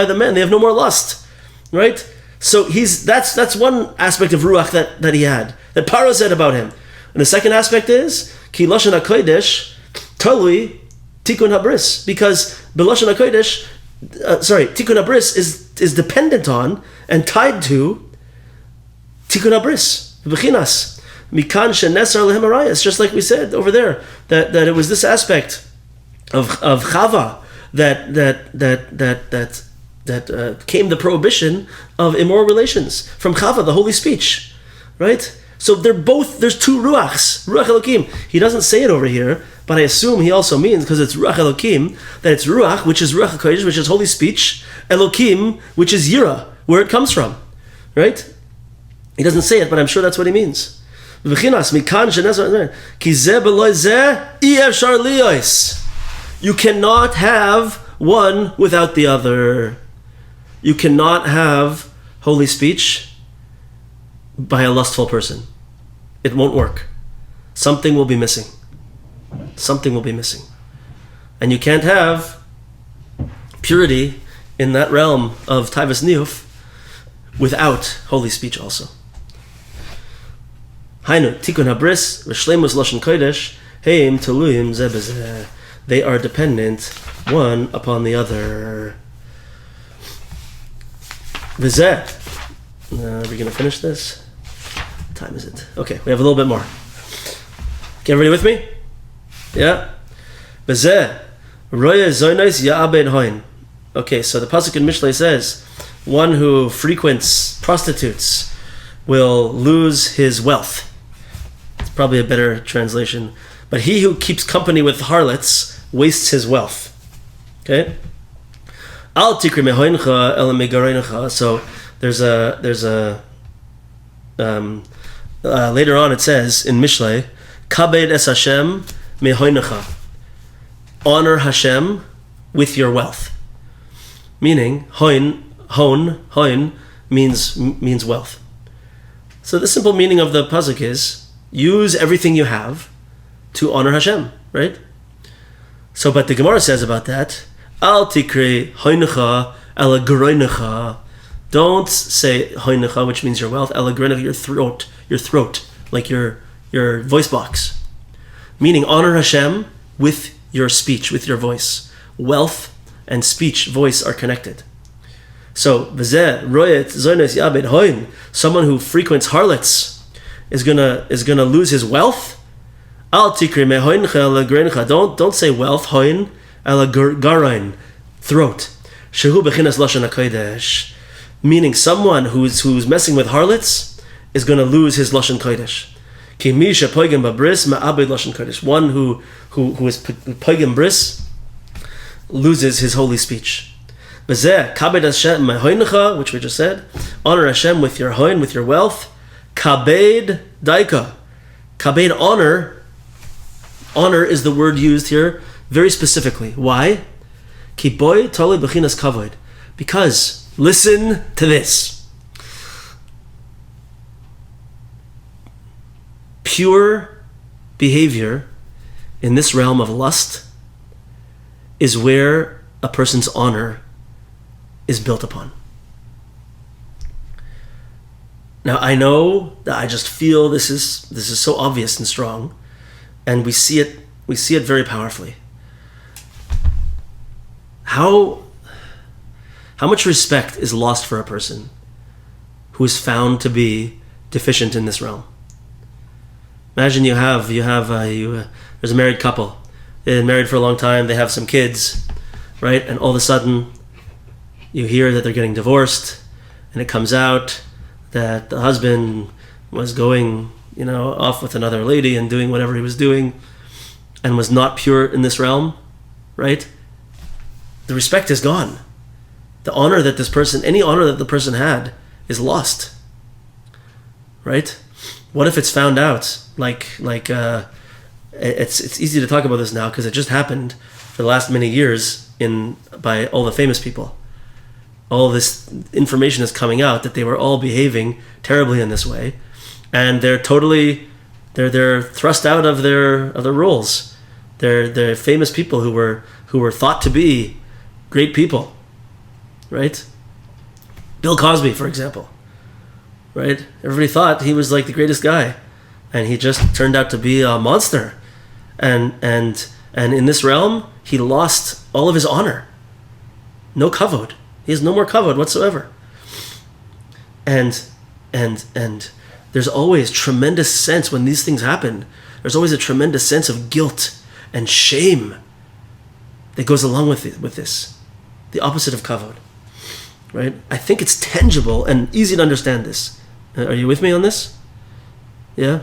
the men. They have no more lust, right? So that's one aspect of ruach that he had, that Paro said about him. And the second aspect is ki lashon hakodesh talui tikkun habris, because b'lashon hakodesh. Tikkun habris is dependent on and tied to tikkun habris, b'chinas mikan shenesar lehem harayos. Just like we said over there, that it was this aspect of Chava that came the prohibition of immoral relations from Chava, the holy speech, right? So there's two ruachs, Ruach Elokim. He doesn't say it over here, but I assume he also means, because it's Ruach Elokim, that it's Ruach, which is Ruachikodesh, which is holy speech, Elokim, which is Yira, where it comes from, right? He doesn't say it, but I'm sure that's what he means. You cannot have one without the other. You cannot have holy speech by a lustful person. It won't work. Something will be missing. Something will be missing. And you can't have purity in that realm of Taivas Niyuf without holy speech also. Hainu, Tikkun Habris, V'shleimus Lashon Kodesh, Heim Teluyim Zeh B'zeh. They are dependent one upon the other. V'zeh. Are we going to finish this? What time is it? Okay, we have a little bit more. Okay, everybody with me? Yeah? V'zeh. Roya Zoynais Ya'abed Hoin. Okay, so the pasuk in Mishlei says, one who frequents prostitutes will lose his wealth. It's probably a better translation. But he who keeps company with harlots wastes his wealth. Okay? Al tikri mehoincha el megaroincha. So there's a later on it says in Mishlei, kabed es Hashem mehoincha. Honor Hashem with your wealth. Meaning, hoin means wealth. So the simple meaning of the pasuk is, use everything you have to honor Hashem, right? So, but the Gemara says about that, al tikri hoinecha ala groinecha. Don't say hoinecha, which means your wealth, ala groinecha, your throat, like your voice box. Meaning, honor Hashem with your speech, with your voice. Wealth and speech, voice are connected. So, v'zeh royet zoynes yabed hoin. Someone who frequents harlots is gonna lose his wealth. Al tikri mehoincha ala groincha. Don't say wealth, hoin ala garoin, throat. Shehu bechinas lashon hakodesh. Meaning, someone who's messing with harlots is gonna lose his lashon kodesh. Ki mi shepoigem babris ma'abed lashon kodesh. One who is poigem bris loses his holy speech. Bezeh kabed Hashem mehoincha, which we just said. Honor Hashem with your hoin, with your wealth. Kabed daika. Kabed, honor. Honor is the word used here very specifically. Why? Ki boy toli bechinas kavod. Because, listen to this. Pure behavior in this realm of lust is where a person's honor is built upon. Now, I know that I just feel this is so obvious and strong, and we see it very powerfully. How much respect is lost for a person who is found to be deficient in this realm? Imagine there's a married couple. They've been married for a long time, they have some kids, right? And all of a sudden, you hear that they're getting divorced, and it comes out that the husband was going, off with another lady and doing whatever he was doing, and was not pure in this realm, right? The respect is gone. The honor that any honor that the person had is lost, right? What if it's found out? It's easy to talk about this now because it just happened for the last many years by all the famous people. All this information is coming out that they were all behaving terribly in this way, and they're thrust out of their roles. They're famous people who were thought to be great people, right? Bill Cosby, for example, right? Everybody thought he was like the greatest guy, and he just turned out to be a monster. And in this realm, he lost all of his honor. No kavod. He has no more kavod whatsoever. And there's always tremendous sense when these things happen. There's always a tremendous sense of guilt and shame that goes along with this. The opposite of kavod, right? I think it's tangible and easy to understand this. Are you with me on this? Yeah.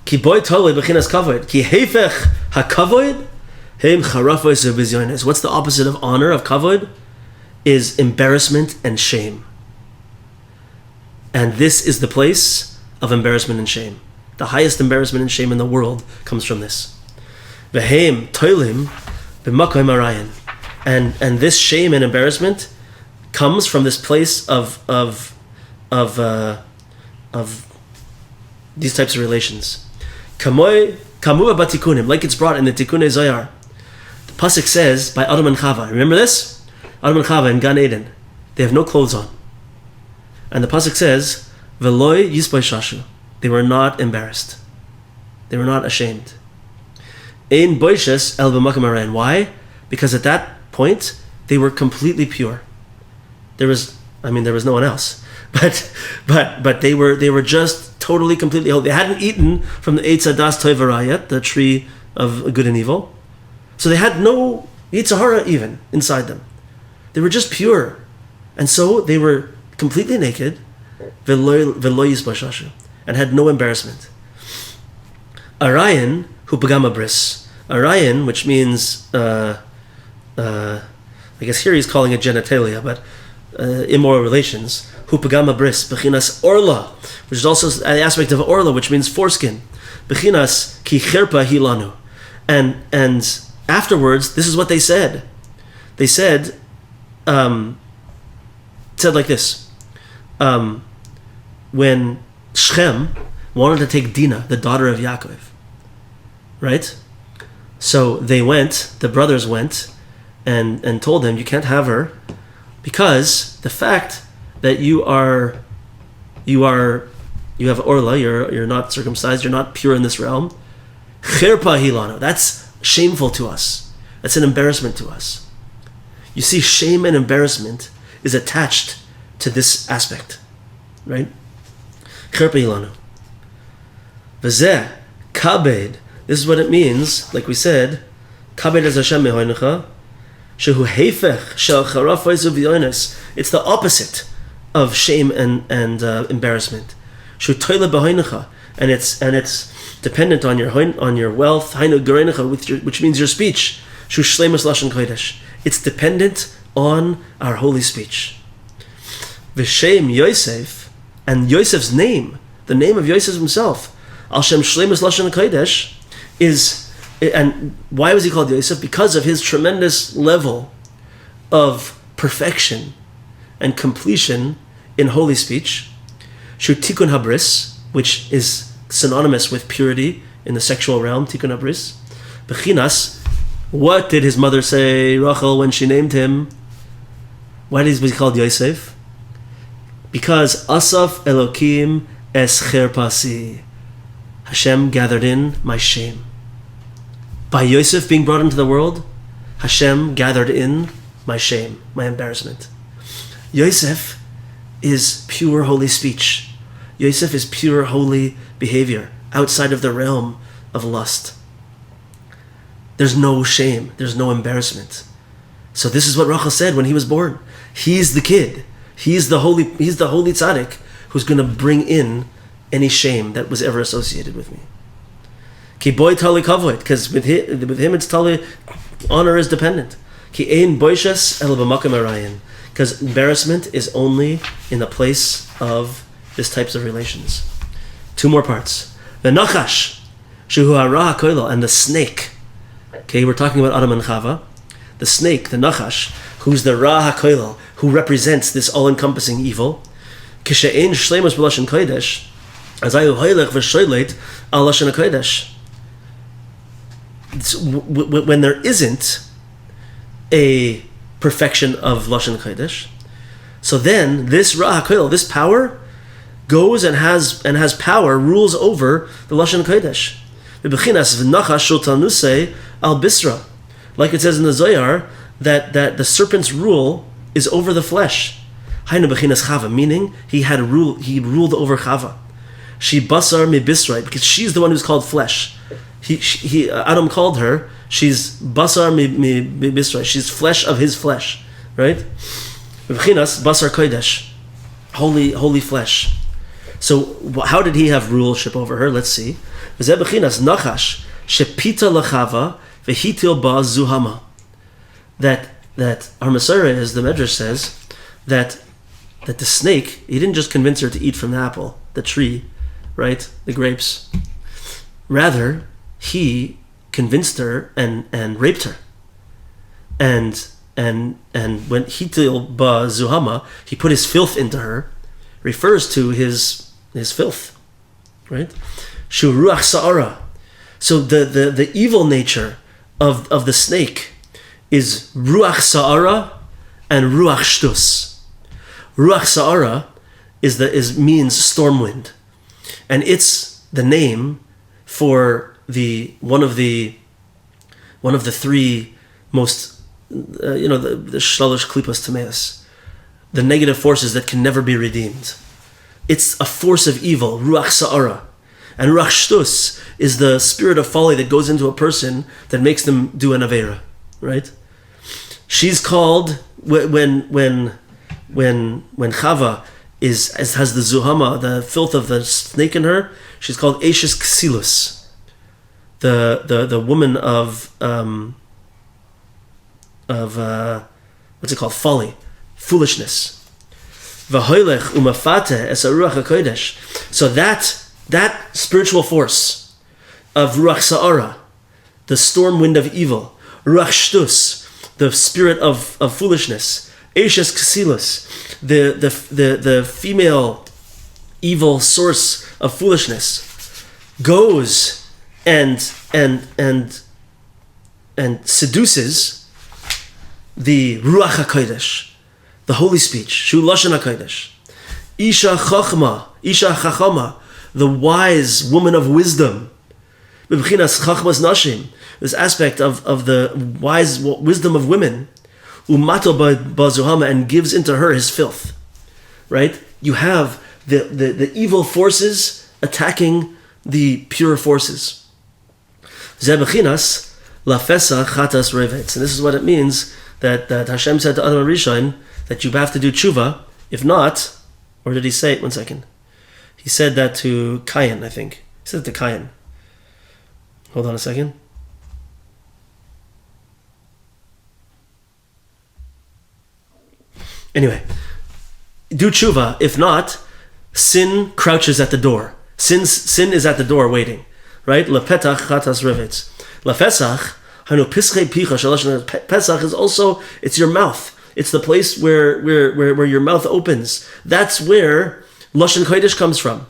Ki boy tolei b'chinas kavod. Ki hefech hakavod heim charafos v'bizyonis. What's the opposite of honor, of kavod? Is embarrassment and shame. And this is the place of embarrassment and shame. The highest embarrassment and shame in the world comes from this. V'heim toilim b'makom arayin. And this shame and embarrassment comes from this place of these types of relations. Kamua batikunim, like it's brought in the Tikunei Zohar. The pasuk says by Adam and Chava. Remember this? Adam and Chava in Gan Eden. They have no clothes on. And the pasuk says, "Veloy yisboi shashu." They were not embarrassed. They were not ashamed. Ein boishes el b'makom arayin. Why? Because at that point they were completely pure. There was no one else. But they were just totally, completely holy. They hadn't eaten from the Eitz Hadas Tov V'Ra yet, the tree of good and evil. So they had no Yetzer Hara even inside them. They were just pure. And so they were completely naked, V'lo yisboi shashu, and had no embarrassment. Arayin hu pagama bris. Arayin, which means, I guess here he's calling it genitalia, but immoral relations. Hu pagama bris, bechinas orla, which is also the aspect of orla, which means foreskin. Bechinas ki cherpa hilanu. And afterwards, this is what they said. They said like this. When Shechem wanted to take Dinah, the daughter of Yaakov, right? So they went, the brothers went, and told him, you can't have her, because the fact that you have orla, you're not circumcised, you're not pure in this realm, cherpa hilano, that's shameful to us. That's an embarrassment to us. You see, shame and embarrassment is attached to this aspect, right? Cherpa hilano. V'zeh kabed. This is what it means. Like we said, kabed es Hashem mehoinecha, shehu hefech shel charafos u'v'yonis. It's the opposite of shame and embarrassment. Shehu toile behoinecha, and it's dependent on your wealth. Hainu gereinecha, which means your speech. Shehu shleimus lashon kodesh. It's dependent on our holy speech. V'shem Yosef, and Yosef's name, the name of Yosef himself, Al Shem Shleimus Lashon Kodesh, is, and why was he called Yosef? Because of his tremendous level of perfection and completion in holy speech. Shu Tikkun Habris, which is synonymous with purity in the sexual realm, Tikkun Habris. Bechinas, what did his mother say, Rachel, when she named him? Why was he called Yosef? Because Asaf Elokim es cherpasi. Hashem gathered in my shame. By Yosef being brought into the world, Hashem gathered in my shame, my embarrassment. Yosef is pure holy speech. Yosef is pure holy behavior outside of the realm of lust. There's no shame. There's no embarrassment. So this is what Rachel said when he was born. He's the kid. He's the holy tzaddik who's going to bring in any shame that was ever associated with me. Ki boy tali kavod, because with him it's tali, honor is dependent. Ki ein boishes el b'makom arayin, because embarrassment is only in the place of this types of relations. Two more parts. The nachash, shehu hara hakoilo, and the snake. Okay, we're talking about Adam and Chava. The snake, the nachash, who's the ra hakoilo, who represents this all-encompassing evil. Kishe'ein shleimus b'lashon kodesh, azayu hoylech v'shoylet al lashon kodesh. When there isn't a perfection of lashon kodesh, so then this ra hakoil, this power, goes and has power, rules over the lashon kodesh. B'bechinas v'nachash shultanusei al bisra, like it says in the Zohar that the serpent's rule is over the flesh. Hainu bechinas Chava, meaning he ruled over Chava. She basar mi bisra, because she's the one who's called flesh. Adam called her, she's basar mi bisra, she's flesh of his flesh, right? Bechinas basar kodesh, holy flesh. So how did he have rulership over her? Let's see. Nachash shepita lachava vehitil ba zuhama. That our Messiah is, the Medrash says, that the snake, he didn't just convince her to eat from the apple, the tree, right? The grapes. Rather, he convinced her and raped her. And when hitil ba zuhama, he put his filth into her, refers to his filth, right? Shu ruach sa'ara. So the evil nature of the snake is ruach sa'ara and ruach shtus. Ruach sa'ara means storm wind, and it's the name for one of the three most the shalosh klipas tameas, the negative forces that can never be redeemed. It's a force of evil, ruach sa'ara. And ruach shtus is the spirit of folly that goes into a person that makes them do an aveira, right? She's called, when Chava has the zuhama, the filth of the snake in her, she's called Eishes Ksilus, the woman of what's it called? Folly, foolishness. V'hoylech umafate es Ruachikodesh. So that spiritual force of ruach sa'ara, the storm wind of evil, ruach shtus, the spirit of foolishness, Eishes Ksilus, the female evil source of foolishness, goes and seduces the Ruach HaKodesh, the holy speech, Shu Lashon HaKodesh, Isha Chachama, the wise woman of wisdom, B'bchinas Chachmas Nashim, this aspect of the wise wisdom of women, Umato Bazuhama, and gives into her his filth, right? You have the evil forces attacking the pure forces. Zebechinas lafesa chatas revetz, and this is what it means that Hashem said to Adam Rishon that you have to do tshuva. If not, or did he say it? 1 second. He said that to Cain, I think. He said it to Cain. Hold on a second. Anyway, do tshuva. If not, sin crouches at the door. Sin is at the door waiting, right? Lepetach chatas revetz. Lefesach hanu pischei picha shalosh. Pesach is also, it's your mouth. It's the place where your mouth opens. That's where Lashon Kodesh comes from.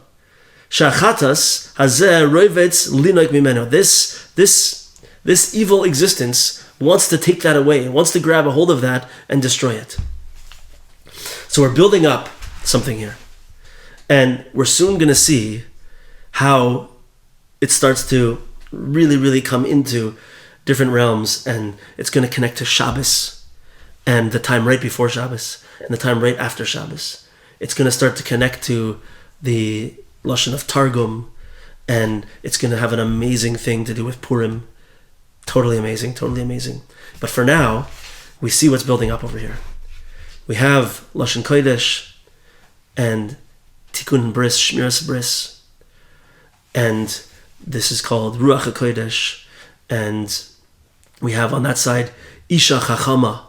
Shachatas hazeh roivetz linoik mimeno. This evil existence wants to take that away. It wants to grab a hold of that and destroy it. So we're building up something here. And we're soon going to see how it starts to really, really come into different realms, and it's going to connect to Shabbos and the time right before Shabbos and the time right after Shabbos. It's going to start to connect to the Lashon of Targum, and it's going to have an amazing thing to do with Purim. Totally amazing. But for now, we see what's building up over here. We have Lashon Kodesh and Tikkun Bris, Shmiras Bris, and this is called Ruachikodesh, and we have on that side Isha Chachama,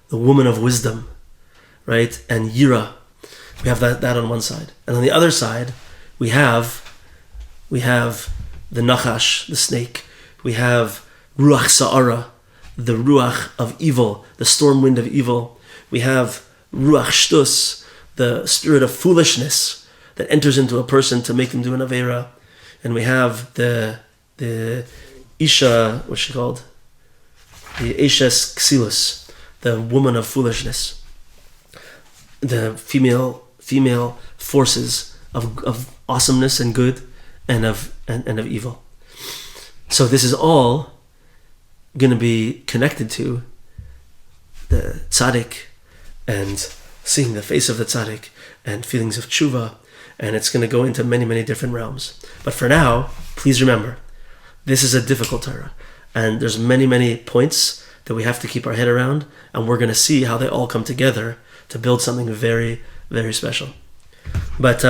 the woman of wisdom, right? And Yira, we have that on one side, and on the other side we have the Nachash, the snake. We have Ruach Sa'ara, the Ruach of evil, the storm wind of evil. We have Ruach Shtus, the spirit of foolishness that enters into a person to make them do an Aveira. And we have the Isha, what's she called? The Eishes Ksilus, the woman of foolishness. The female forces of awesomeness and good and of evil. So this is all going to be connected to the tzaddik and seeing the face of the tzaddik and feelings of tshuva, and it's going to go into many, many different realms. But for now, please remember, this is a difficult Torah, and there's many, many points that we have to keep our head around, and we're going to see how they all come together to build something very, very special. But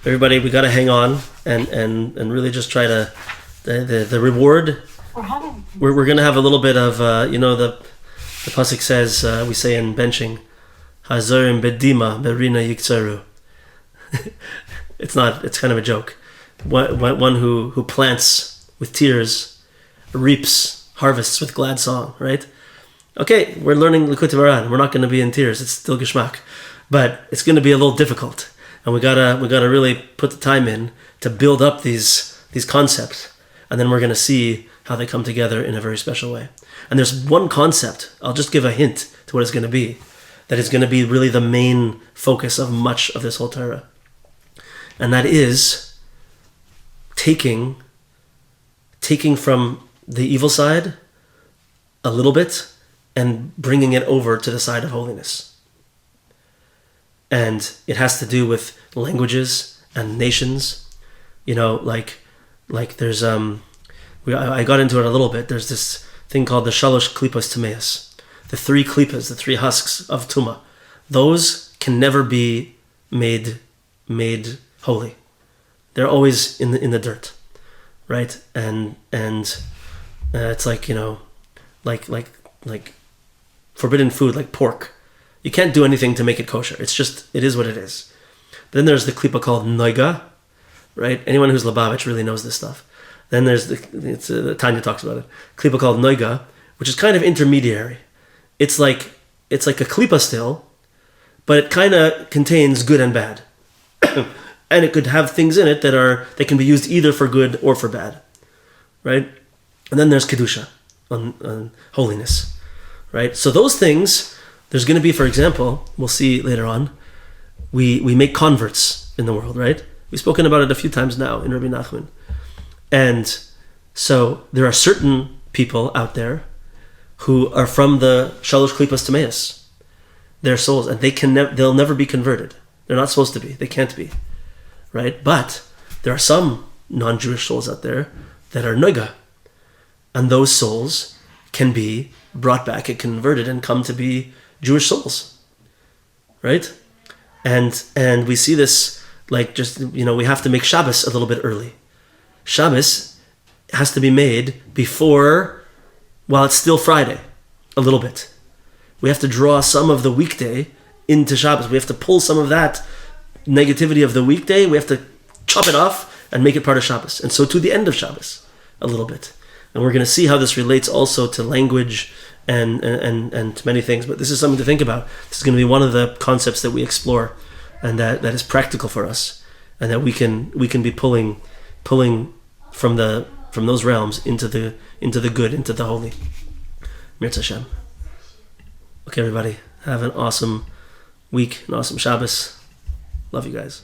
everybody, we got to hang on and really just try to the reward. We're going to have a little bit of the pasuk says, we say in benching, Hazorim bedima berina yiktsaru. It's kind of a joke. One who plants with tears reaps harvests with glad song, right? Okay, we're learning Likutei Moharan. We're not going to be in tears. It's still geschmack, but it's going to be a little difficult, and we gotta really put the time in to build up these concepts, and then we're going to see how they come together in a very special way. And there's one concept. I'll just give a hint to what it's going to be. That is going to be really the main focus of much of this whole Torah, and that is taking from the evil side a little bit and bringing it over to the side of holiness. And it has to do with languages and nations. Like there's I got into it a little bit. There's this thing called the Shalosh Klipas Tumeas, the three klipas, the three husks of Tuma. Those can never be made holy. They're always in the dirt, right? And it's like forbidden food, like pork. You can't do anything to make it kosher. It is what it is. Then there's the klipa called noiga, right? Anyone who's Lubavitch really knows this stuff. Then there's the Tanya talks about it. Klipa called noiga, which is kind of intermediary. It's like a klipa still, but it kind of contains good and bad. And it could have things in it that can be used either for good or for bad, right? And then there's kedusha, on holiness, right? So those things, there's going to be, for example, we'll see later on, we make converts in the world, right? We've spoken about it a few times now in Rabbi Nachman. And so there are certain people out there who are from the Shalosh Klipas Tumeas, their souls, and they'll never be converted. They're not supposed to be. They can't be, right? But there are some non-Jewish souls out there that are noiga, and those souls can be brought back and converted and come to be Jewish souls, right? And we see this we have to make Shabbos a little bit early. Shabbos has to be made while it's still Friday, a little bit. We have to draw some of the weekday into Shabbos. We have to pull some of that negativity of the weekday. We have to chop it off and make it part of Shabbos. And so to the end of Shabbos, a little bit. And we're going to see how this relates also to language and to many things. But this is something to think about. This is going to be one of the concepts that we explore, and that is practical for us, and that we can be pulling from those realms into the good, into the holy. Mirz Hashem. Okay, everybody, have an awesome week, an awesome Shabbos. Love you guys.